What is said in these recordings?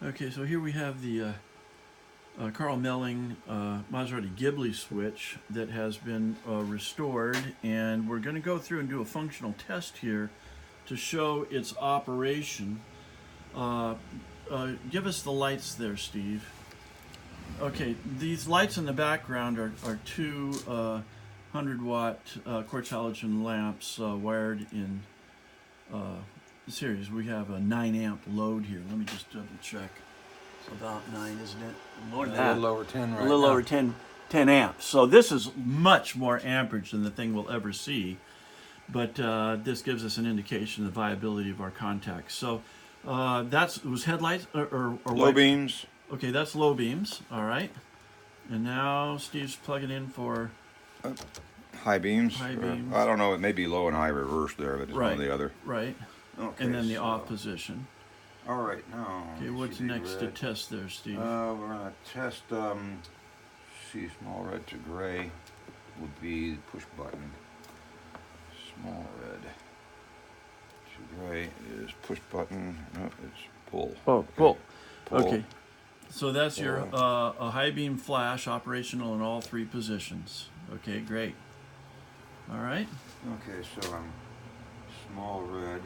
Okay, so here we have the Carl Melling Mellinger Ghibli switch that has been restored, and we're going to go through and do a functional test here to show its operation. Give us the lights there, Steve. Okay, these lights in the background are two 100-watt quartz halogen lamps wired in series. We have a 9-amp load here. Let me just double check. It's about 9, isn't it? More than that. A little over 10 right now. A little over 10 amps. So this is much more amperage than the thing we'll ever see. But this gives us an indication of the viability of our contacts. So it was headlights or low beams. Okay, that's low beams. All right. And now Steve's plugging in for high beams. High beams. I don't know. It may be low and high reverse there, but it's one or the other. Right. Okay. And then the off position. All right. Now. Okay. What's next to test there, Steve? We're gonna test. See, small red to gray would be the push button. Small red to gray is push button. No, it's pull. Oh, okay. pull. Pull. Okay. So that's your a high beam flash operational in all 3 positions. Okay, great. All right. Okay, so I'm small red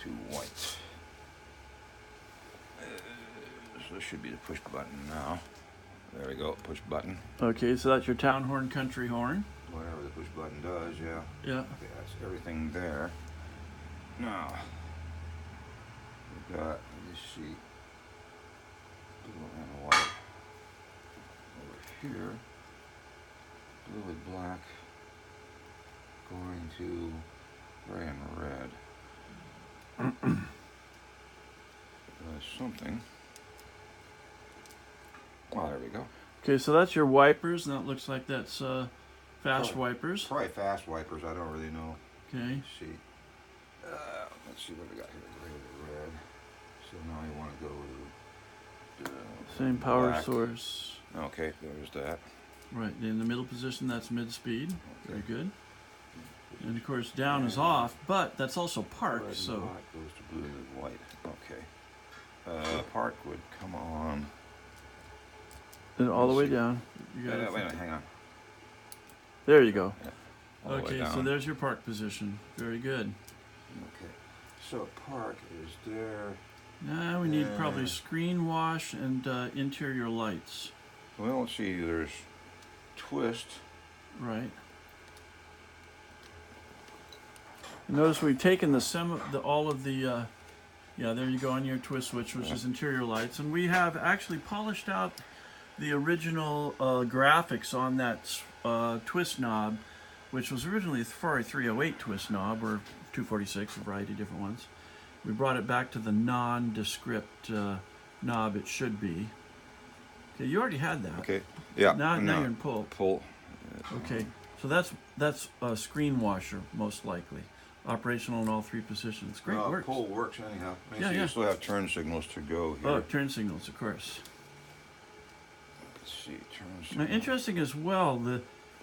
to white. So this should be the push button now. There we go, push button. Okay, so that's your town horn, country horn. Whatever the push button does, yeah. Yeah. Okay, that's everything there. Now, we've got, let me see, blue and white over here. Blue with black going to gray and red. Something. Oh, there we go. Okay, so that's your wipers, and that looks like that's fast wipers. Probably fast wipers. I don't really know. Okay. Let's see. Let's see what we got here. Gray to red. So now we want to go to the Same power black. source. Okay, there's that. Right, in the middle position, that's mid-speed. Very good. And of course, down is off, but that's also park. Red and So black goes to blue and white. Okay. Park would come on. and all the way down. You Wait got a minute, hang on. There you go. Yeah, all the way Okay, down. so there's your park position. Very good. Okay. So park is there. Now we need probably screen wash and interior lights. Well, let's see. There's twist. Right. Notice we've taken all of the, yeah, there you go on your twist switch, which is interior lights, and we have actually polished out the original graphics on that twist knob, which was originally a Ferrari 308 twist knob, or 246, a variety of different ones. We brought it back to the nondescript knob it should be. Okay, you already had that. Okay. Yeah. Now you're in pull. Pull. Okay, so that's a screen washer, most likely. Operational in all 3 positions. Great work. Pull works anyhow. I mean, Yeah, so yeah. you still have turn signals to go here. Oh, turn signals, of course. Let's see, turn Now, signals. interesting as well,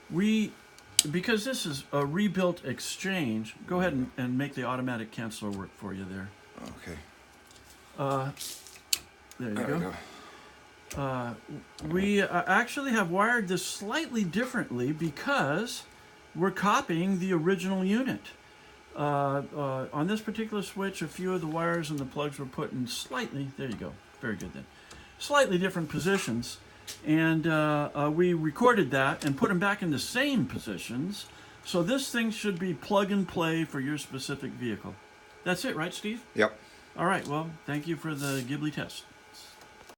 because this is a rebuilt exchange, go ahead and make the automatic canceller work for you there. Okay. There you There go. We actually have wired this slightly differently because we're copying the original unit. On this particular switch, a few of the wires and the plugs were put in slightly, there you go, very good then, slightly different positions. And we recorded that and put them back in the same positions. So this thing should be plug and play for your specific vehicle. That's it, right, Steve? Yep. All right, well, thank you for the Ghibli test.